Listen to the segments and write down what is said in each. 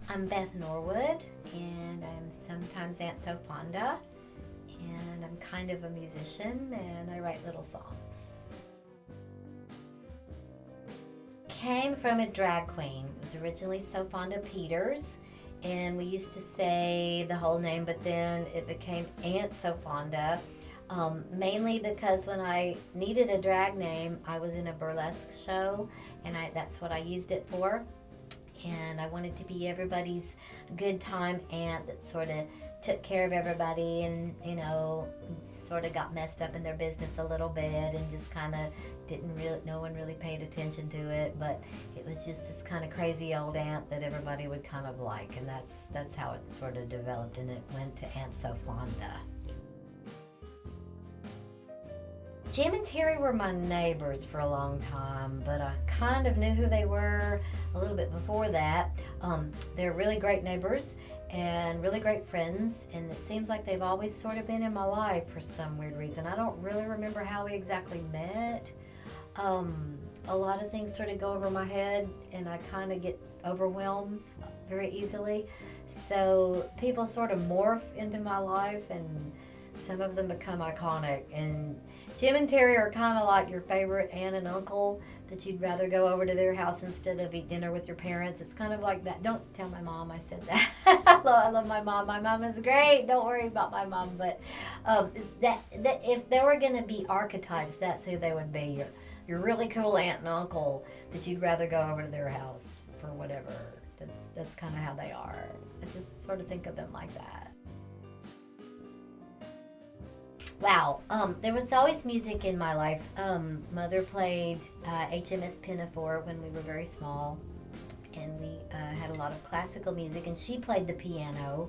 I'm Beth Norwood, and I'm sometimes Aunt Sofonda, and I'm kind of a musician, and I write little songs. Came from a drag queen. It was originally Sofonda Peters, and we used to say the whole name, but then it became Aunt Sofonda, mainly because when I needed a drag name, I was in a burlesque show, and that's what I used it for. And I wanted to be everybody's good time aunt that sort of took care of everybody and, sort of got messed up in their business a little bit and just kind of no one really paid attention to it, but it was just this kind of crazy old aunt that everybody would kind of like, and that's how it sort of developed, and it went to Aunt Sofonda. Jim and Terry were my neighbors for a long time, but I kind of knew who they were a little bit before that. They're really great neighbors and really great friends, and it seems like they've always sort of been in my life for some weird reason. I don't really remember how we exactly met. A lot of things sort of go over my head, and I kind of get overwhelmed very easily. So people sort of morph into my life, and some of them become iconic. And Jim and Terry are kind of like your favorite aunt and uncle that you'd rather go over to their house instead of eat dinner with your parents. It's kind of like that. Don't tell my mom I said that. I love my mom. My mom is great. Don't worry about my mom. But that if there were going to be archetypes, that's who they would be. Your really cool aunt and uncle that you'd rather go over to their house for whatever. That's kind of how they are. I just sort of think of them like that. Wow, there was always music in my life. Mother played HMS Pinafore when we were very small, and we had a lot of classical music, and she played the piano.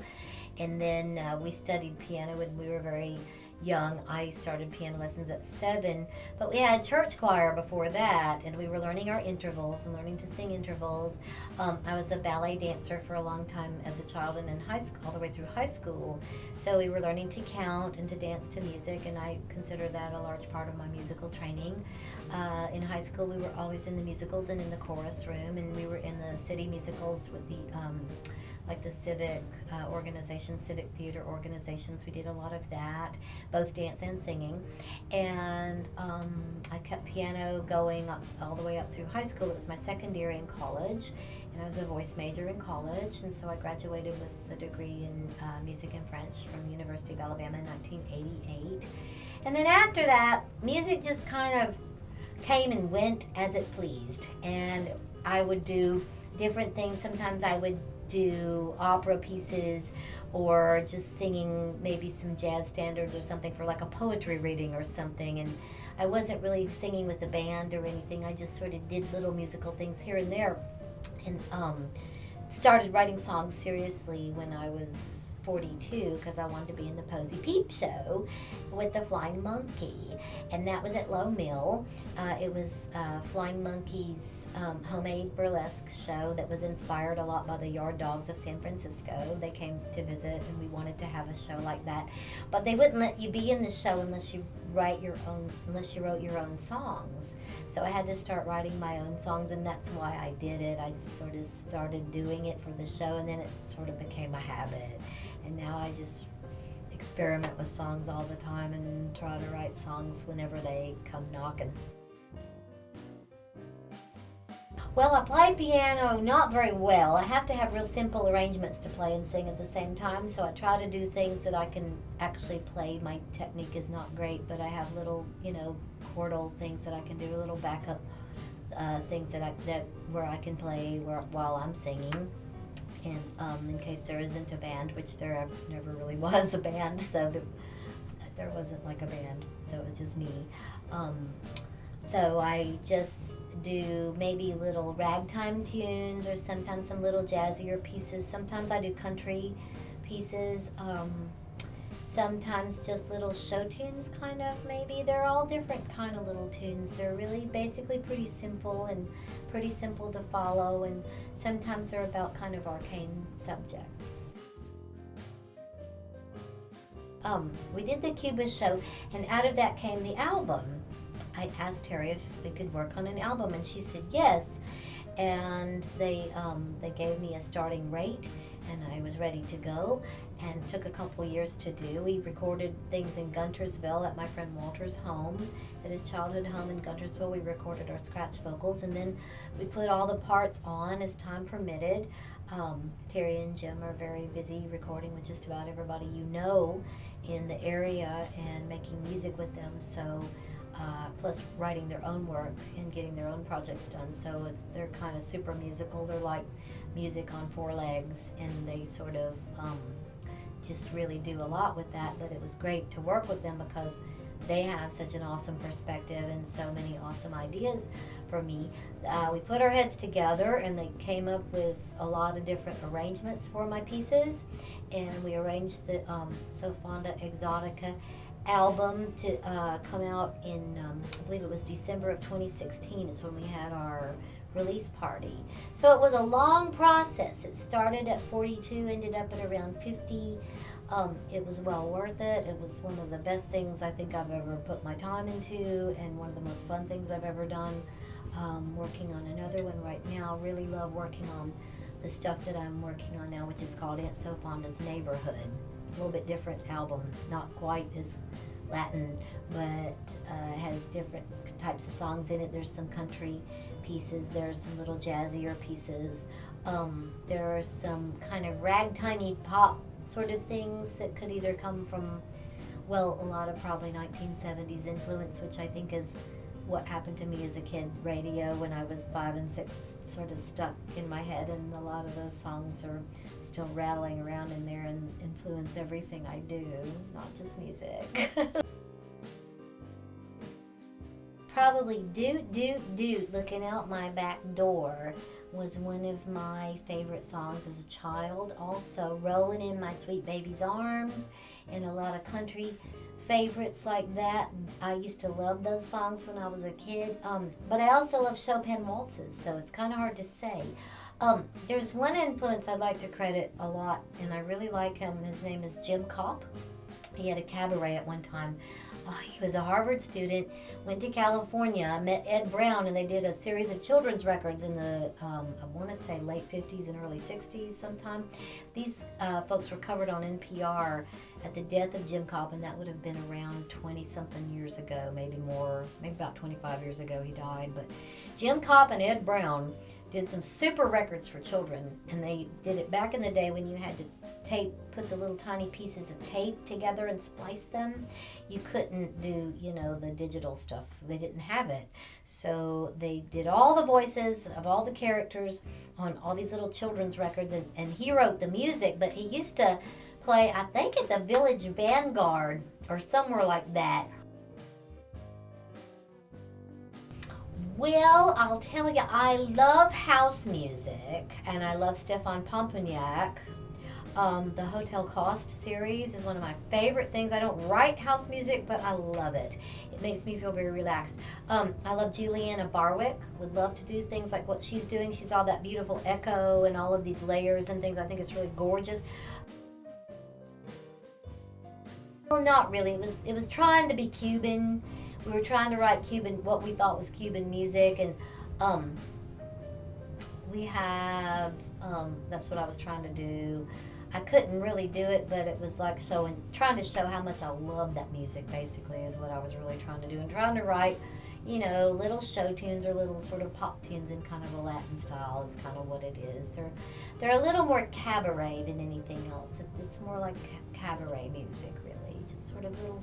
And then we studied piano when we were very young. I started piano lessons at 7, but we had church choir before that, and we were learning our intervals and learning to sing intervals. I was a ballet dancer for a long time as a child and in high school, all the way through high school. So we were learning to count and to dance to music, and I consider that a large part of my musical training. In high school, we were always in the musicals and in the chorus room, and we were in the city musicals with the like the civic organizations, civic theater organizations. We did a lot of that, both dance and singing. And I kept piano going all the way up through high school. It was my second year in college, and I was a voice major in college, and so I graduated with a degree in music and French from the University of Alabama in 1988. And then after that, music just kind of came and went as it pleased, and I would do different things. Sometimes I would do opera pieces or just singing maybe some jazz standards or something for like a poetry reading or something, and I wasn't really singing with the band or anything. I just sort of did little musical things here and there, and started writing songs seriously when I was 42 because I wanted to be in the Posy Peep Show with the Flying Monkey, and that was at Low Mill. It was Flying Monkey's homemade burlesque show that was inspired a lot by the Yard Dogs of San Francisco. They came to visit, and we wanted to have a show like that, but they wouldn't let you be in the show unless you wrote your own songs. So I had to start writing my own songs, and that's why I did it. I sort of started doing it for the show, and then it sort of became a habit. And now I just experiment with songs all the time and try to write songs whenever they come knocking. Well, I play piano not very well. I have to have real simple arrangements to play and sing at the same time, so I try to do things that I can actually play. My technique is not great, but I have little, chordal things that I can do, little backup things where I can play while I'm singing. And in case there isn't a band, which there never really was a band, so there wasn't like a band, so it was just me. So I just do maybe little ragtime tunes or sometimes some little jazzier pieces. Sometimes I do country pieces. Sometimes just little show tunes, kind of, maybe. They're all different kind of little tunes. They're really basically pretty simple and pretty simple to follow, and sometimes they're about kind of arcane subjects. We did the Cuban show, and out of that came the album. I asked Terry if we could work on an album, and she said yes. And they gave me a starting rate, and I was ready to go. And it took a couple years to do. We recorded things in Guntersville at my friend Walter's home, at his childhood home in Guntersville. We recorded our scratch vocals, and then we put all the parts on as time permitted. Terry and Jim are very busy recording with just about everybody you know in the area and making music with them. So, plus writing their own work and getting their own projects done. So they're kind of super musical. They're like music on four legs, and they sort of just really do a lot with that. But it was great to work with them because they have such an awesome perspective and so many awesome ideas for me. We put our heads together, and they came up with a lot of different arrangements for my pieces, and we arranged the Sofonda Exotica album to come out in, I believe it was December of 2016 is when we had our release party. So it was a long process. It started at 42, ended up at around 50. It was well worth it. It was one of the best things I think I've ever put my time into, and one of the most fun things I've ever done. Working on another one right now. Really love working on the stuff that I'm working on now, which is called Aunt Sofonda's Neighborhood. A little bit different album, not quite as Latin, but has different types of songs in it. There's some country pieces, there's some little jazzier pieces, there are some kind of ragtimey pop sort of things that could either come from, well, a lot of probably 1970s influence, which I think is what happened to me as a kid. Radio when I was 5 and 6 sort of stuck in my head, and a lot of those songs are still rattling around in there and influence everything I do, not just music. Probably Doot Doot Doot, Looking Out My Back Door was one of my favorite songs as a child. Also Rolling in My Sweet Baby's Arms, and a lot of country favorites like that. I used to love those songs when I was a kid, but I also love Chopin waltzes, so it's kind of hard to say. There's one influence I'd like to credit a lot, and I really like him. His name is Jim Kopp. He had a cabaret at one time. He was a Harvard student, went to California, met Ed Brown, and they did a series of children's records in the, I want to say late 50s and early 60s sometime. These folks were covered on NPR at the death of Jim Kopp, and that would have been around 20-something years ago, maybe more, maybe about 25 years ago he died. But Jim Kopp and Ed Brown did some super records for children, and they did it back in the day when you had to put the little tiny pieces of tape together and splice them. You couldn't do, the digital stuff. They didn't have it. So they did all the voices of all the characters on all these little children's records, and he wrote the music, but he used to play, I think, at the Village Vanguard or somewhere like that. Well, I'll tell you, I love house music, and I love Stefan Pomponiak. The Hotel Cost series is one of my favorite things. I don't write house music, but I love it. It makes me feel very relaxed. I love Juliana Barwick. Would love to do things like what she's doing. She's all that beautiful echo and all of these layers and things. I think it's really gorgeous. Well, not really. It was trying to be Cuban. We were trying to write Cuban, what we thought was Cuban music, and we have, that's what I was trying to do. I couldn't really do it, but it was like trying to show how much I love that music, basically, is what I was really trying to do. And trying to write, little show tunes or little sort of pop tunes in kind of a Latin style is kind of what it is. They're a little more cabaret than anything else. It's more like cabaret music, really. Just sort of little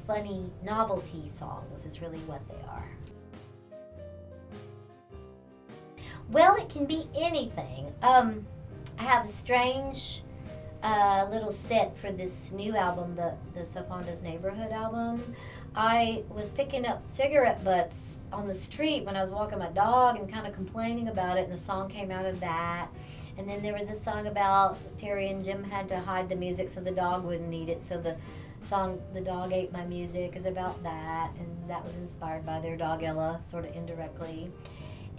funny novelty songs is really what they are. Well, it can be anything. I have a strange little set for this new album, the Sofonda's Neighborhood album. I was picking up cigarette butts on the street when I was walking my dog and kind of complaining about it, and the song came out of that. And then there was a song about Terry and Jim had to hide the music so the dog wouldn't eat it, so the song The Dog Ate My Music is about that, and that was inspired by their dog Ella, sort of indirectly.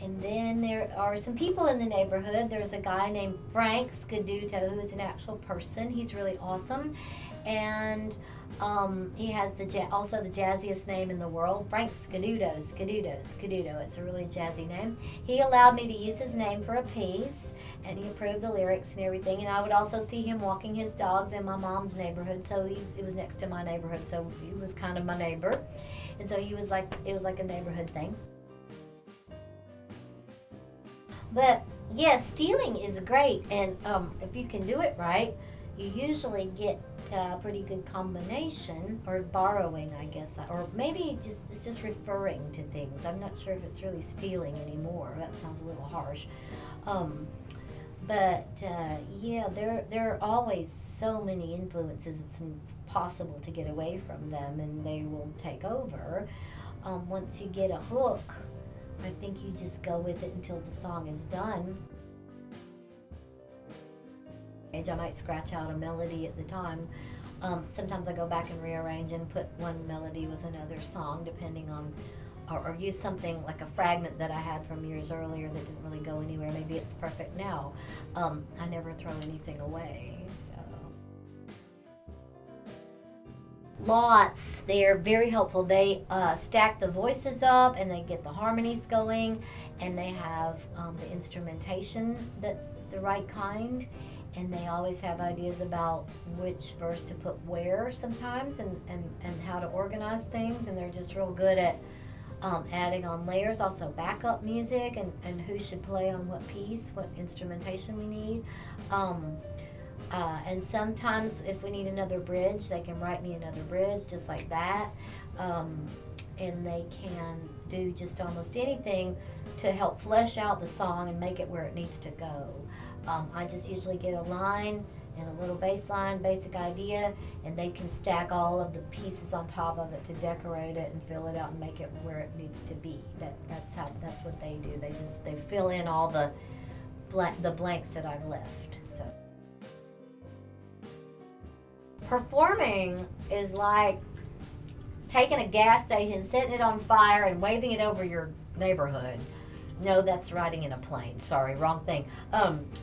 And then there are some people in the neighborhood. There's a guy named Frank Scaduto who is an actual person. He's really awesome. And he has also the jazziest name in the world, Frank Scaduto. It's a really jazzy name. He allowed me to use his name for a piece, and he approved the lyrics and everything. And I would also see him walking his dogs in my mom's neighborhood, so it was next to my neighborhood, so he was kind of my neighbor. And so it was like a neighborhood thing. But yeah, stealing is great, and if you can do it right, you usually get a pretty good combination, or borrowing, I guess, or maybe it's just referring to things. I'm not sure if it's really stealing anymore. That sounds a little harsh. But yeah, there are always so many influences. It's impossible to get away from them, and they will take over. Once you get a hook, I think you just go with it until the song is done. I might scratch out a melody at the time. Sometimes I go back and rearrange and put one melody with another song, depending on, or use something like a fragment that I had from years earlier that didn't really go anywhere. Maybe it's perfect now. I never throw anything away, so. Lots. They're very helpful. They stack the voices up, and they get the harmonies going, and they have the instrumentation that's the right kind, and they always have ideas about which verse to put where sometimes, and how to organize things, and they're just real good at adding on layers, also backup music, and who should play on what piece, what instrumentation we need. And sometimes if we need another bridge, they can write me another bridge just like that. And they can do just almost anything to help flesh out the song and make it where it needs to go. I just usually get a line and a little bass line, basic idea, and they can stack all of the pieces on top of it to decorate it and fill it out and make it where it needs to be. That's what they do. They fill in all the blanks that I've left. So performing is like taking a gas station, setting it on fire, and waving it over your neighborhood. No, that's riding in a plane. Sorry, wrong thing.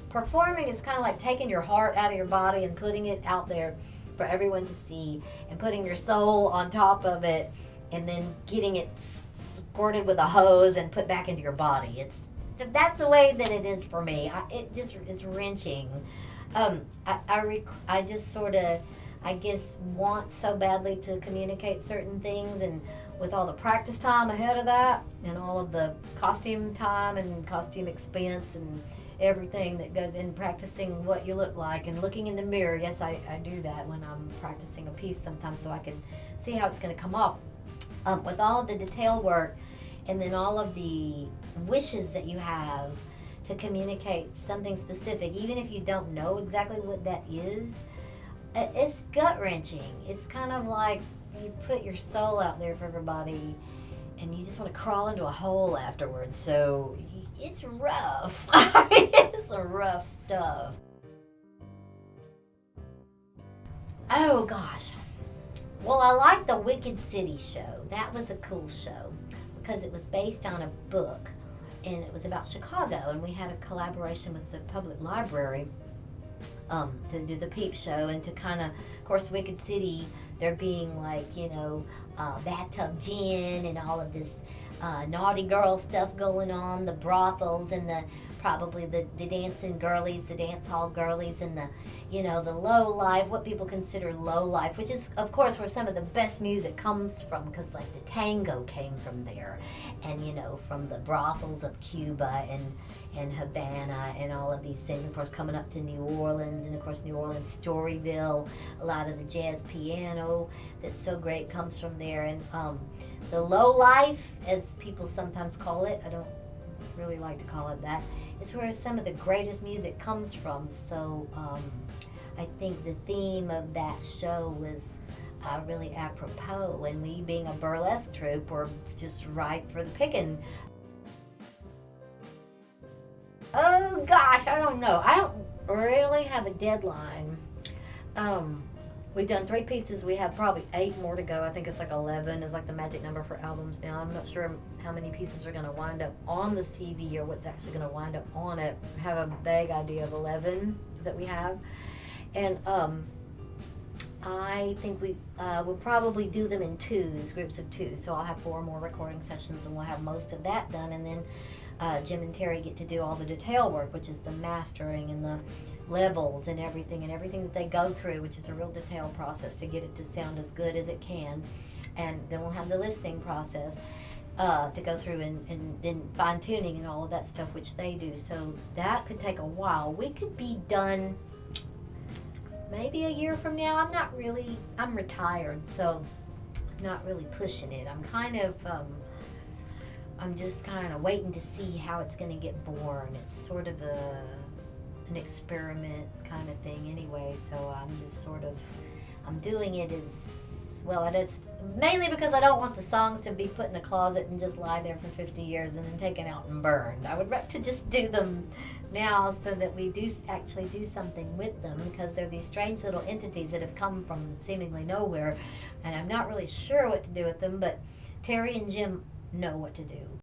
Performing is kind of like taking your heart out of your body and putting it out there for everyone to see, and putting your soul on top of it, and then getting it squirted with a hose and put back into your body. That's the way that it is for me. It's wrenching. I just sort of, I guess, want so badly to communicate certain things, and with all the practice time ahead of that, and all of the costume time and costume expense and everything that goes in practicing what you look like and looking in the mirror. Yes, I do that when I'm practicing a piece sometimes, so I can see how it's going to come off. With all of the detail work, and then all of the wishes that you have to communicate something specific, even if you don't know exactly what that is, it's gut-wrenching. It's kind of like you put your soul out there for everybody, and you just want to crawl into a hole afterwards. So it's rough. It's some rough stuff. Oh gosh. Well, I like the Wicked City show. That was a cool show because it was based on a book, and it was about Chicago, and we had a collaboration with the public library to do the peep show, and to kind of course, Wicked City, there being like, bathtub gin and all of this naughty girl stuff going on, the brothels and probably the dancing girlies, the dance hall girlies, and the low life, what people consider low life, which is of course where some of the best music comes from, because like the tango came from there, and from the brothels of Cuba and Havana and all of these things, of course coming up to New Orleans, and of course New Orleans, Storyville, a lot of the jazz piano that's so great comes from there. And the low life, as people sometimes call it, I don't really like to call it that, is where some of the greatest music comes from. So I think the theme of that show was really apropos, and we being a burlesque troupe were just ripe for the picking. Oh gosh, I don't know. I don't really have a deadline. We've done 3 pieces. We have probably 8 more to go. I think it's like 11 is like the magic number for albums now. I'm not sure how many pieces are going to wind up on the CD or what's actually going to wind up on it. I have a vague idea of 11 that we have. And I think we will probably do them in twos, groups of two. So I'll have 4 more recording sessions, and we'll have most of that done. And then Jim and Terry get to do all the detail work, which is the mastering and the levels and everything that they go through, which is a real detailed process to get it to sound as good as it can. And then we'll have the listening process to go through, and then fine tuning and all of that stuff, which they do. So that could take a while. We could be done maybe a year from now. I'm retired, so not really pushing it. I'm just kind of waiting to see how it's going to get born. It's sort of an experiment kind of thing anyway, so I'm doing it as well. It's mainly because I don't want the songs to be put in a closet and just lie there for 50 years and then taken out and burned. I would like to just do them now so that we do actually do something with them, because they're these strange little entities that have come from seemingly nowhere, and I'm not really sure what to do with them, but Terry and Jim know what to do.